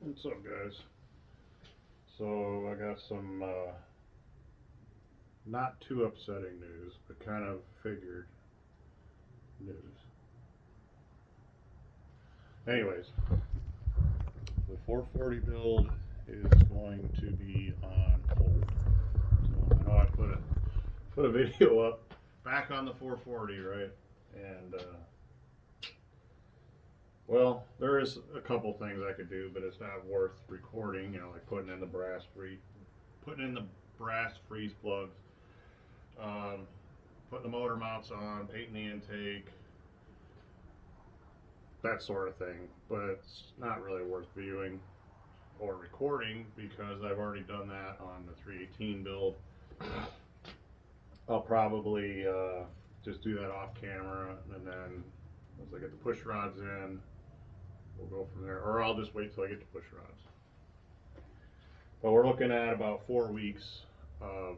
What's up, guys? So I got some not too upsetting news, but kind of figured news. Anyways, the 440 build is going to be on hold. So I know I put a video up back on the 440, right? And well, there is a couple things I could do, but it's not worth recording. Like putting in the brass freeze plugs, um, putting the motor mounts on, painting the intake, that sort of thing. But it's not really worth viewing or recording because I've already done that on the 318 build. I'll probably just do that off camera, and then once I get the push rods in, we'll go from there. Or I'll just wait till I get the push rods. But we're looking at about 4 weeks of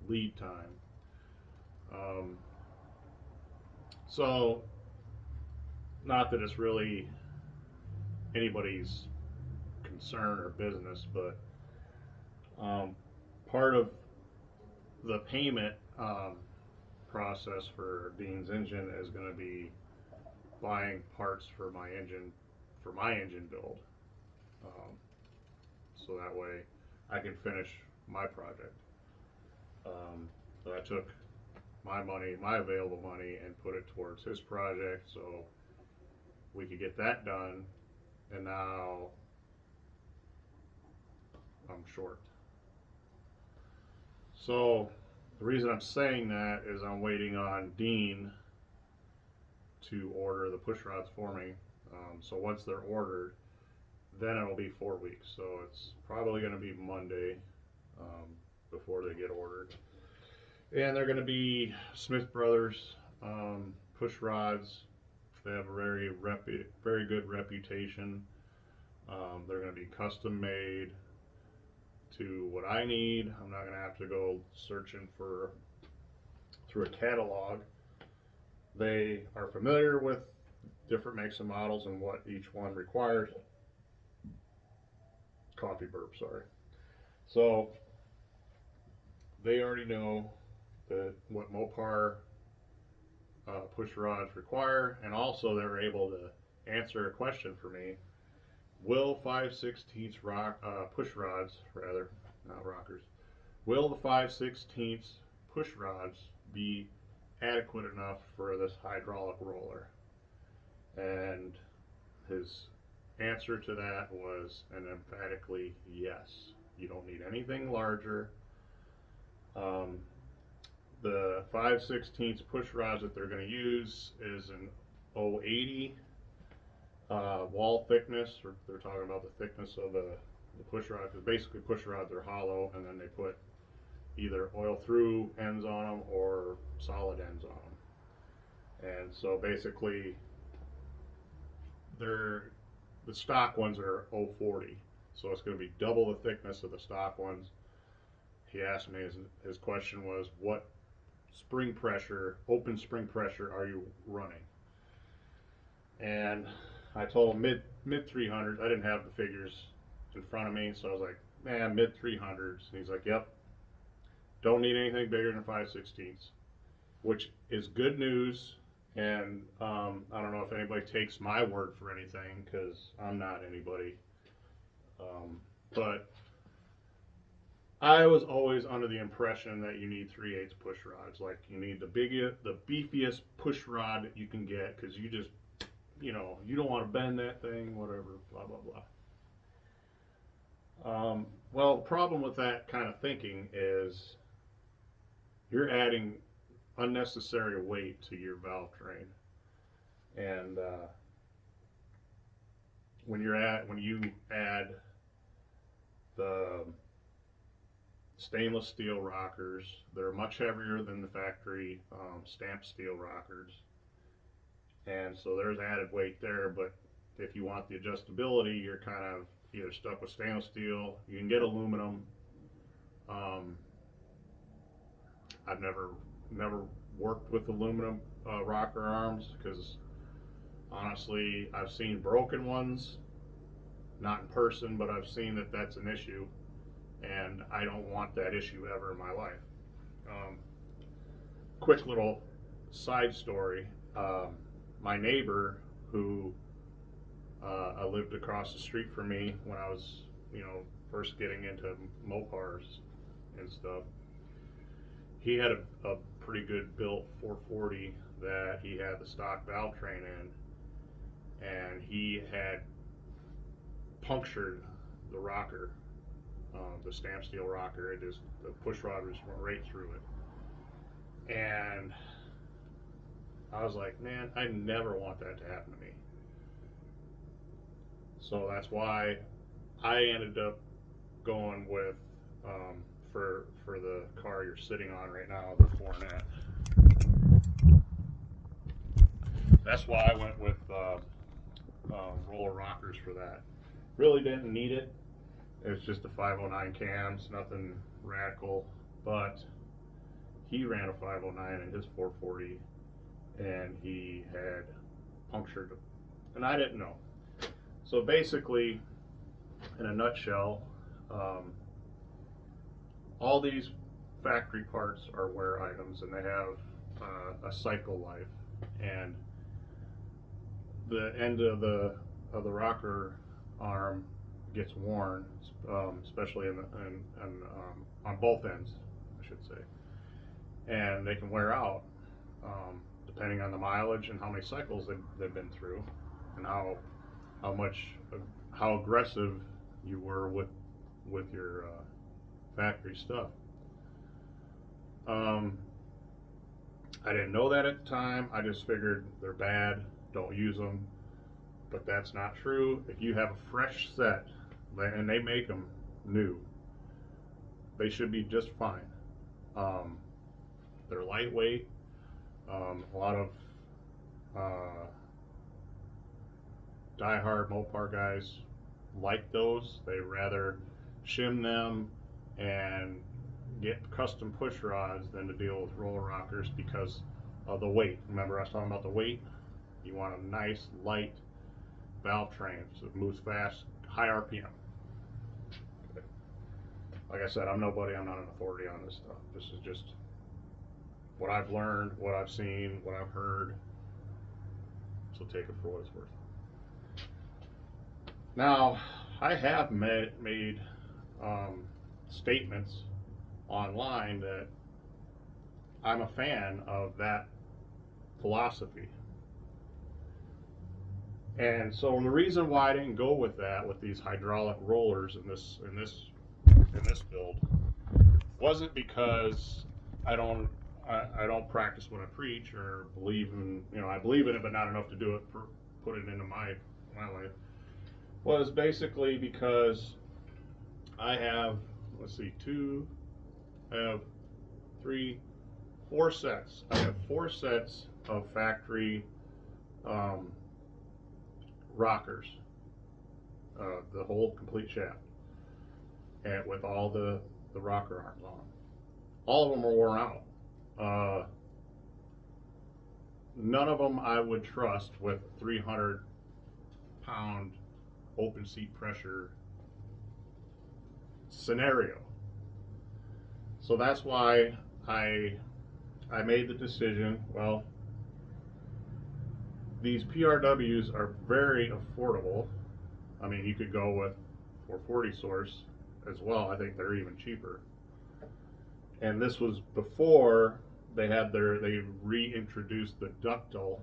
lead time. Um, so, not that it's really anybody's concern or business, but um, part of the payment process for Dean's engine is going to be buying parts for my engine build, um, so that way I can finish my project. So I took my money, my available money, and put it towards his project, so we could get that done. And now I'm short. So the reason I'm saying that is I'm waiting on Dean to order the push rods for me. So once they're ordered, then it'll be 4 weeks. So it's probably going to be Monday um, before they get ordered. And they're going to be Smith Brothers push rods. They have a very good reputation. They're going to be custom made to what I need. I'm not going to have to go searching for through a catalog. They are familiar with different makes and models and what each one requires. Coffee burp, sorry. So they already know that what Mopar push rods require, and also they're able to answer a question for me. Will 5/16 push rods, rather, not rockers, will the 5/16 push rods be adequate enough for this hydraulic roller? And his answer to that was an emphatically yes. You don't need anything larger. Um, the 5/16 push rods that they're going to use is an 080 wall thickness. Or they're talking about the thickness of the push rod, because basically push rods are hollow, and then they put either oil through ends on them or solid ends on them. And so basically, they're the stock ones are 040, so it's going to be double the thickness of the stock ones. He asked me, his question was, what spring pressure, open spring pressure, are you running? And I told him mid 300s. I didn't have the figures in front of me, so I was like, man, mid 300s. And he's like, yep, don't need anything bigger than 5/16, which is good news. And I don't know if anybody takes my word for anything, because I'm not anybody. But I was always under the impression that you need 3/8 push rods. Like, you need the beefiest push rod that you can get, because you don't want to bend that thing, whatever, blah blah blah. Well, the problem with that kind of thinking is you're adding unnecessary weight to your valve train, and when you add the stainless steel rockers, they're much heavier than the factory stamped steel rockers, and so there's added weight there. But if you want the adjustability, you're kind of either stuck with stainless steel. You can get aluminum. Um, I've never worked with aluminum rocker arms, because honestly, I've seen broken ones, not in person, but I've seen that that's an issue, and I don't want that issue ever in my life. Um, Quick little side story. My neighbor, who lived across the street from me when I was, first getting into Mopars and stuff, he had a pretty good built 440 that he had the stock valve train in, and he had punctured the rocker, the stamp steel rocker. The push rod just went right through it. And I was like, man, I never want that to happen to me. So that's why I ended up going with, for the car you're sitting on right now, the Coronet. That's why I went with roller rockers for that. Really didn't need it. It's just a 509 cams, nothing radical. But he ran a 509 in his 440, and he had punctured, and I didn't know. So basically, in a nutshell, all these factory parts are wear items, and they have a cycle life. And the end of the rocker arm gets worn, especially on both ends, I should say, and they can wear out depending on the mileage and how many cycles they've been through, and how aggressive you were with your factory stuff. I didn't know that at the time. I just figured they're bad, don't use them. But that's not true. If you have a fresh set, and they make them new, they should be just fine. They're lightweight. A lot of die-hard Mopar guys like those. They rather shim them and get custom push rods than to deal with roller rockers because of the weight. Remember I was talking about the weight? You want a nice, light valve train so it moves fast, high RPM. Okay. Like I said, I'm nobody, I'm not an authority on this stuff. This is just what I've learned, what I've seen, what I've heard. So take it for what it's worth. Now, I have made statements online that I'm a fan of that philosophy. And so the reason why I didn't go with that, with these hydraulic rollers in this build, wasn't because I don't practice what I preach or believe in, I believe in it, but not enough to do it for put it into my life. Was basically because I have, four sets. I have 4 sets of factory rockers, the whole complete shaft, and with all the rocker arms on. All of them are worn out. None of them I would trust with 300-pound open seat pressure scenario. So that's why I made the decision. Well, these PRWs are very affordable. I mean, you could go with 440 source as well. I think they're even cheaper. And this was before they reintroduced the ductile,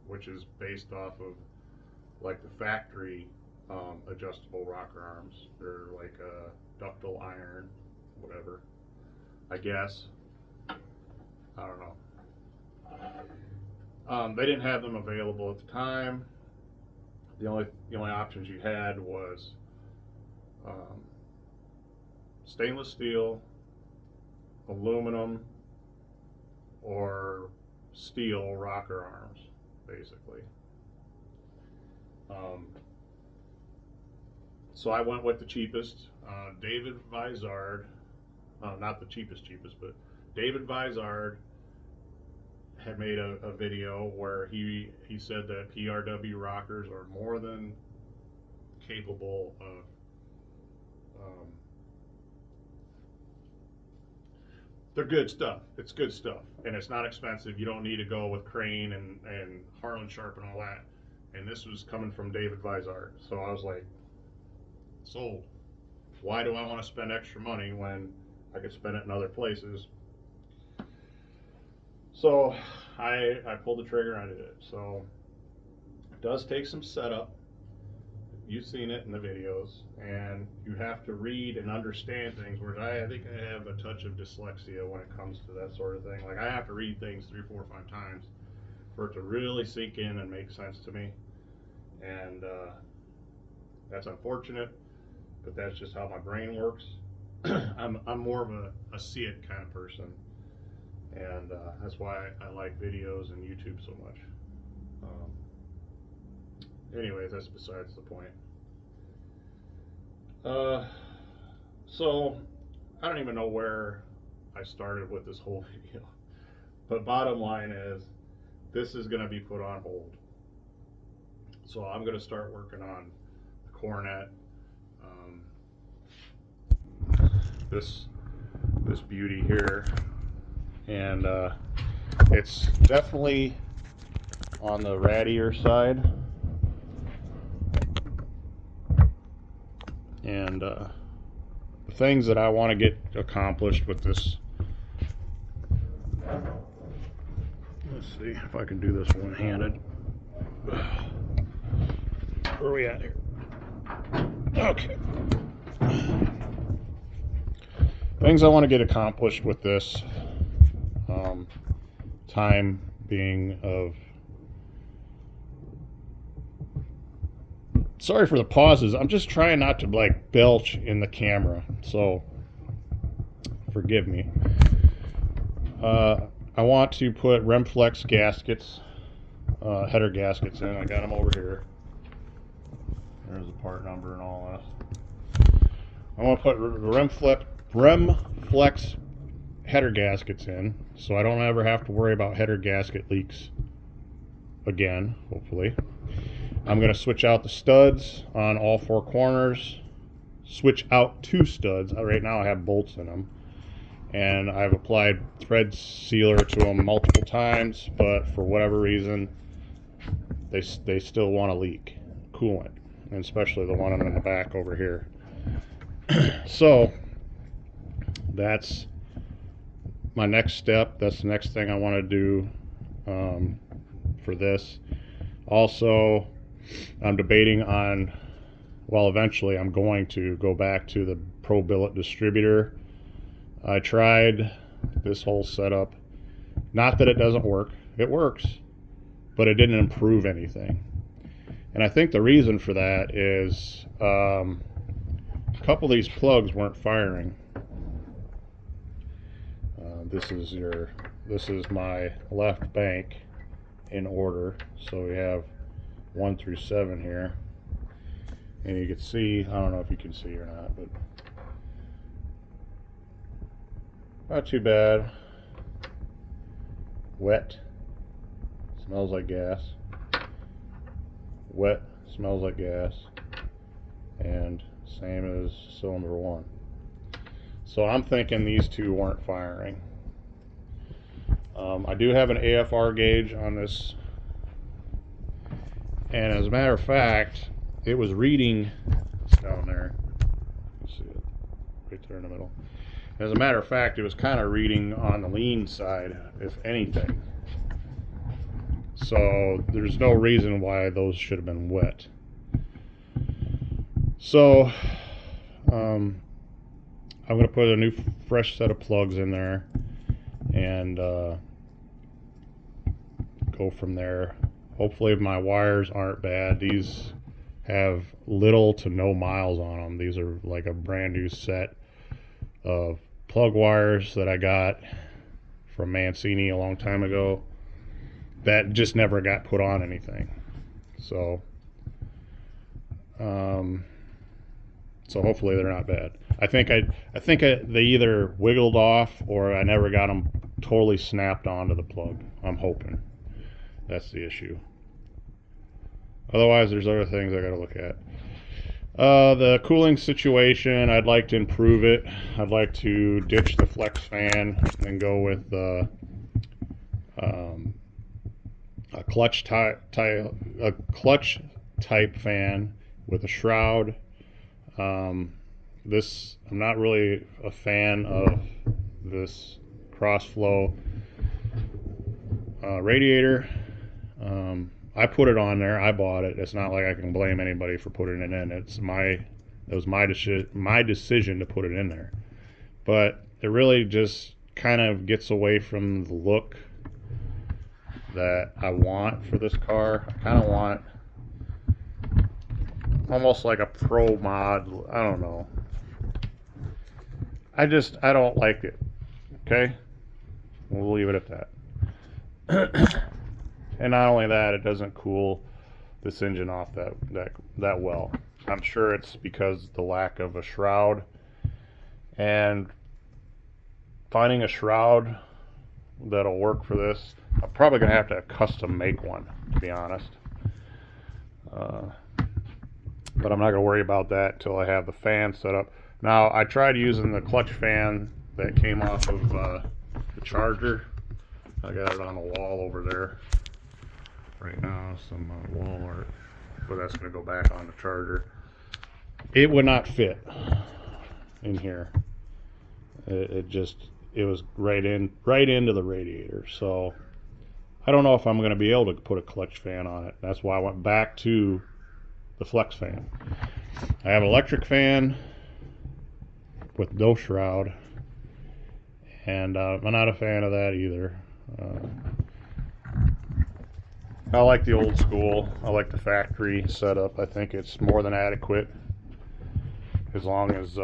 which is based off of like the factory adjustable rocker arms. They're like a ductile iron, whatever, I guess. I don't know. They didn't have them available at the time. The only options you had was stainless steel, aluminum, or steel rocker arms, basically. So I went with the cheapest. David Vizard, not the cheapest, but David Vizard had made a video where he said that PRW rockers are more than capable of they're good stuff. It's good stuff, and it's not expensive. You don't need to go with Crane and Harlan Sharp and all that. And this was coming from David Vizart, so I was like, sold. Why do I want to spend extra money when I could spend it in other places? So I pulled the trigger and I did it. So it does take some setup. You've seen it in the videos, and you have to read and understand things, whereas I think I have a touch of dyslexia when it comes to that sort of thing. Like, I have to read things 3, 4, 5 times for it to really sink in and make sense to me. And that's unfortunate, but that's just how my brain works. I'm more of a see it kind of person, and that's why I like videos and YouTube so much. Anyways, that's besides the point. So I don't even know where I started with this whole video, but bottom line is this is going to be put on hold. So I'm going to start working on the Coronet, this beauty here, and it's definitely on the rattier side. And the things that I want to get accomplished with this, let's see if I can do this one-handed. Where are we at here? Okay. Things I want to get accomplished with this, time being of, sorry for the pauses, I'm just trying not to like belch in the camera, so forgive me. I want to put Remflex gaskets, header gaskets in. I got them over here. There's the part number and all that. I want to put Remflex header gaskets in, so I don't ever have to worry about header gasket leaks again, hopefully. I'm going to switch out the studs on all 4 corners, switch out 2 studs. Right now I have bolts in them, and I've applied thread sealer to them multiple times, but for whatever reason they still want to leak coolant, and especially the one in the back over here. So that's my next step. That's the next thing I want to do for this. Also, I'm debating on, well, eventually I'm going to go back to the Pro Billet distributor. I tried this whole setup. Not that it doesn't work. It works, but it didn't improve anything. And I think the reason for that is a couple of these plugs weren't firing. This is my left bank in order. So we have 1 through 7 here, and you can see, I don't know if you can see or not, but not too bad. Wet, smells like gas. Wet, smells like gas. And same as cylinder 1. So I'm thinking these 2 weren't firing. I do have an AFR gauge on this, and as a matter of fact, it was reading, it's down there, you see it right there in the middle. As a matter of fact, it was kind of reading on the lean side, if anything. So there's no reason why those should have been wet. So I'm going to put a new fresh set of plugs in there and go from there. Hopefully my wires aren't bad. These have little to no miles on them. These are like a brand new set of plug wires that I got from Mancini a long time ago that just never got put on anything. So so hopefully they're not bad. I think they either wiggled off or I never got them totally snapped onto the plug. I'm hoping that's the issue. Otherwise, there's other things I got to look at. The cooling situation, I'd like to improve it. I'd like to ditch the flex fan and go with um, a clutch type fan with a shroud. I'm not really a fan of this cross flow radiator. I put it on there. I bought it. It's not like I can blame anybody for putting it in. It was my decision to put it in there. But it really just kind of gets away from the look that I want for this car. I kind of want almost like a pro mod. I don't know. I don't like it. Okay? We'll leave it at that. And not only that, it doesn't cool this engine off that well. I'm sure it's because of the lack of a shroud. And finding a shroud that'll work for this, I'm probably going to have to custom make one, to be honest. But I'm not going to worry about that until I have the fan set up. Now, I tried using the clutch fan that came off of the charger. I got it on the wall over there right now, some wall art, but that's going to go back on the charger. It would not fit in here. It was right into the radiator. So I don't know if I'm going to be able to put a clutch fan on it. That's why I went back to the flex fan. I have an electric fan with no shroud, and I'm not a fan of that either. I like the old school. I like the factory setup. I think it's more than adequate as long as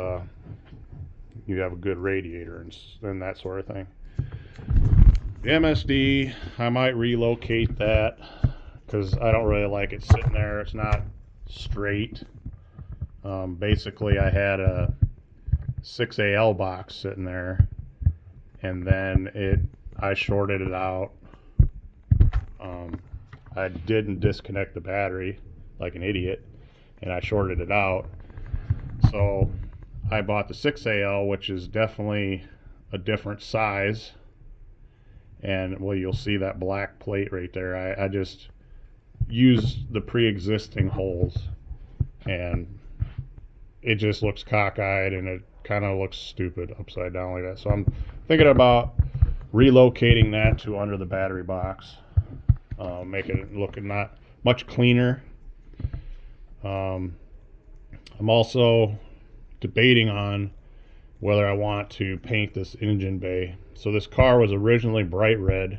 you have a good radiator and that sort of thing. The MSD, I might relocate that because I don't really like it sitting there. It's not straight. Basically, I had a 6AL box sitting there, and then I shorted it out. I didn't disconnect the battery like an idiot, and I shorted it out. So I bought the 6AL, which is definitely a different size. And well, you'll see that black plate right there. I just used the pre-existing holes, and it just looks cockeyed, and it kind of looks stupid upside down like that. So I'm thinking about relocating that to under the battery box. Make it look not much cleaner. I'm also debating on whether I want to paint this engine bay. So this car was originally bright red.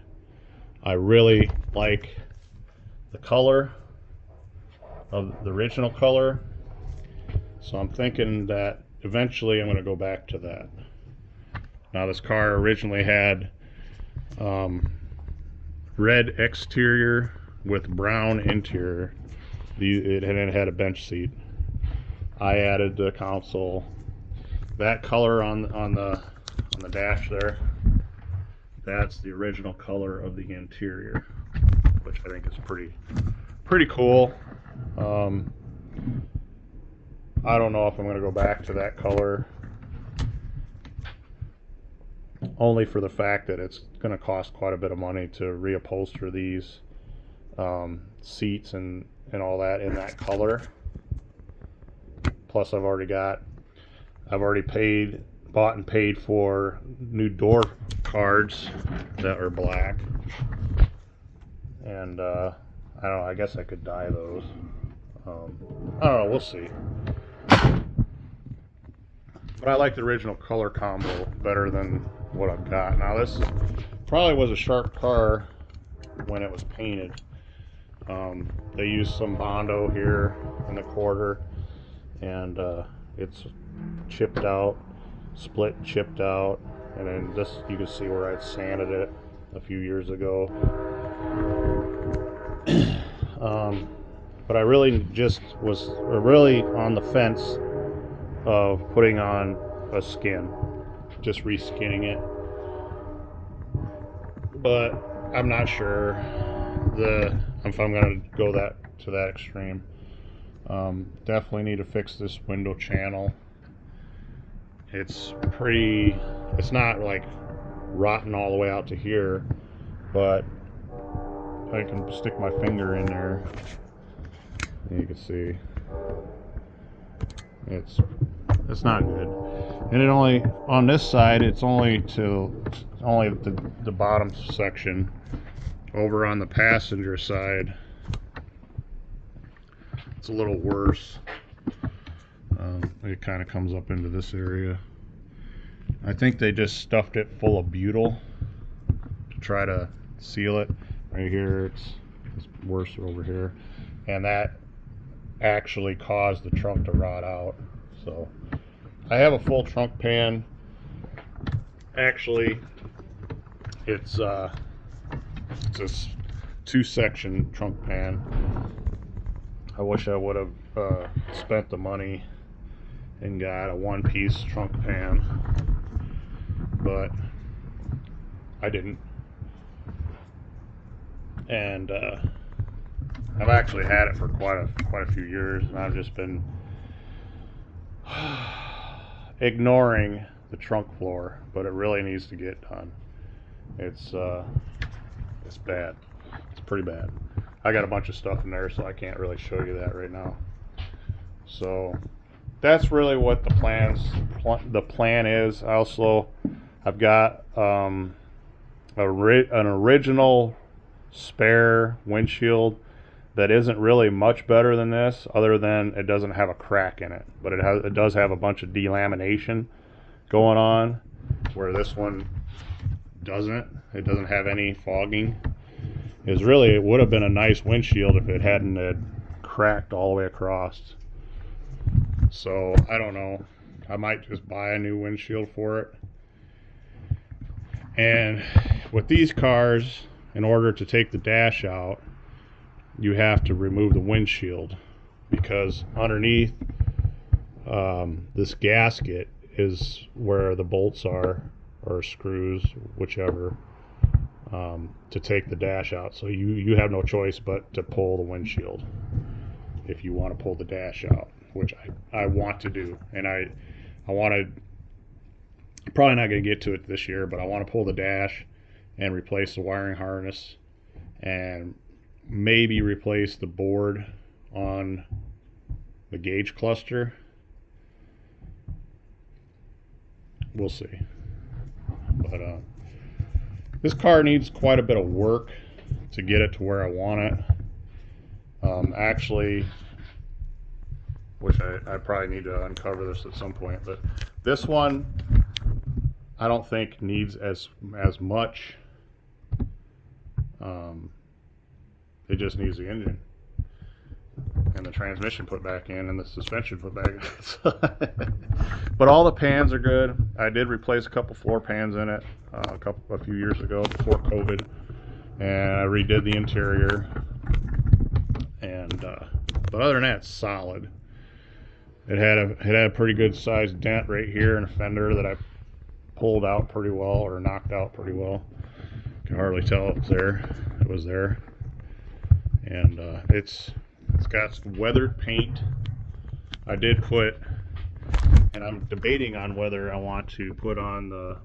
I really like the color of the original color, so I'm thinking that eventually I'm going to go back to that. Now this car originally had red exterior with brown interior. It had a bench seat. I added the console. That color on the dash there, that's the original color of the interior, which I think is pretty cool. I don't know if I'm going to go back to that color, only for the fact that it's going to cost quite a bit of money to reupholster these seats and all that in that color. Plus I've already bought and paid for new door cards that are black, and I don't know, I guess I could dye those. I don't know, we'll see. But I like the original color combo better than what I've got. Now this probably was a sharp car when it was painted. They used some Bondo here in the quarter, and it's chipped out, split and chipped out, and then this, you can see where I sanded it a few years ago. But I really was really on the fence of putting on a skin, just reskinning it, but I'm not sure if I'm going to go to that extreme. Definitely need to fix this window channel. It's not like rotten all the way out to here, but I can stick my finger in there and you can see it's not good. And it only, on this side, it's only the bottom section. Over on the passenger side, it's a little worse. It kind of comes up into this area. I think they just stuffed it full of butyl to try to seal it. Right here, it's worse over here, and that actually caused the trunk to rot out. So I have a full trunk pan. Actually, it's a 2-section trunk pan. I wish I would have spent the money and got a 1-piece trunk pan, but I didn't. And I've actually had it for quite a few years, and I've just been ignoring the trunk floor, but it really needs to get done. It's bad. It's pretty bad. I got a bunch of stuff in there, so I can't really show you that right now. So that's really what the plan is. I've got an original spare windshield that isn't really much better than this, other than it doesn't have a crack in it, but it does have a bunch of delamination going on, where this one doesn't. It doesn't have any fogging. It would have been a nice windshield if it hadn't had cracked all the way across. So I don't know, I might just buy a new windshield for it. And with these cars, in order to take the dash out, you have to remove the windshield, because underneath this gasket is where the bolts are, or screws, whichever, to take the dash out. So you have no choice but to pull the windshield if you want to pull the dash out, which I want to do. And I want to, probably not going to get to it this year, but I want to pull the dash and replace the wiring harness, and maybe replace the board on the gauge cluster. We'll see. But this car needs quite a bit of work to get it to where I want it. Actually, which I probably need to uncover this at some point, but this one I don't think needs as much. It just needs the engine and the transmission put back in and the suspension put back in. But all the pans are good. I did replace a couple floor pans in it a few years ago before COVID, and I redid the interior. And but other than that, it's solid. It had a pretty good sized dent right here in a fender that I pulled out pretty well, or knocked out pretty well. Can hardly tell it was there. It was there. And it's got some weathered paint. I did put, and I'm debating on whether I want to put on the,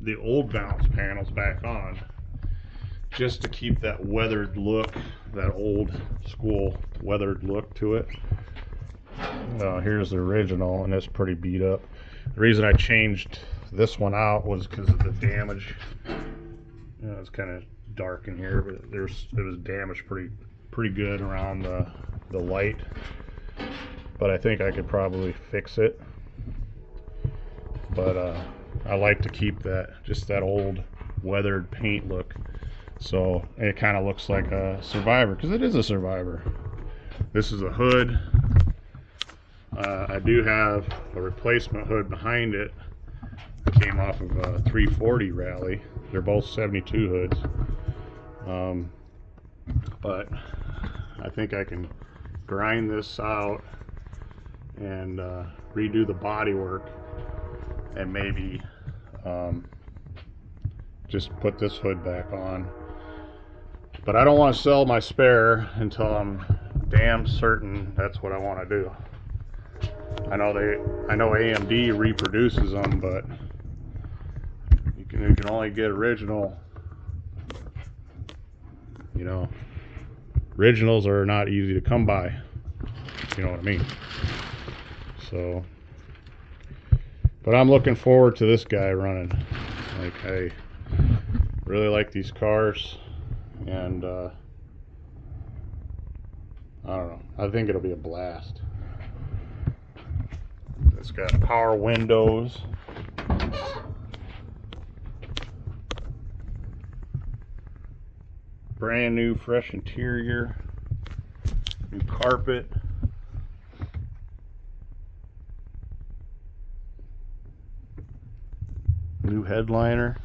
the old balance panels back on, just to keep that weathered look, that old school weathered look to it. Here's the original, and it's pretty beat up. The reason I changed this one out was because of the damage. It's kind of dark in here, but it was damaged pretty good around the light. But I think I could probably fix it. But I like to keep just that old weathered paint look. So it kind of looks like a Survivor, because it is a Survivor. This is a hood. I do have a replacement hood behind it. It came off of a 340 Rally. They're both 72 hoods. But I think I can grind this out and redo the body work, and maybe just put this hood back on. But I don't want to sell my spare until I'm damn certain that's what I want to do. I know AMD reproduces them, but you can only get original. You know, originals are not easy to come by. You know what I mean? So, but I'm looking forward to this guy running. Like, I really like these cars, and I don't know. I think it'll be a blast. It's got power windows. Brand new, fresh interior. New carpet. New headliner.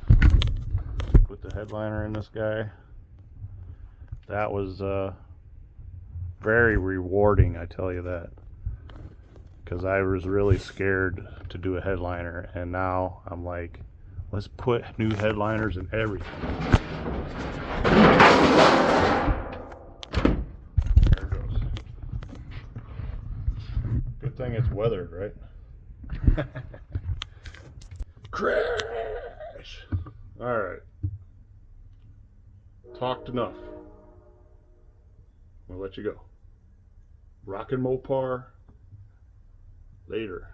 Put the headliner in this guy. That was very rewarding, I tell you that. Because I was really scared to do a headliner, and now I'm like, let's put new headliners in everything. There it goes. Good thing it's weathered, right? Crash! Alright. Talked enough. I'm gonna let you go. Rockin' Mopar. Later.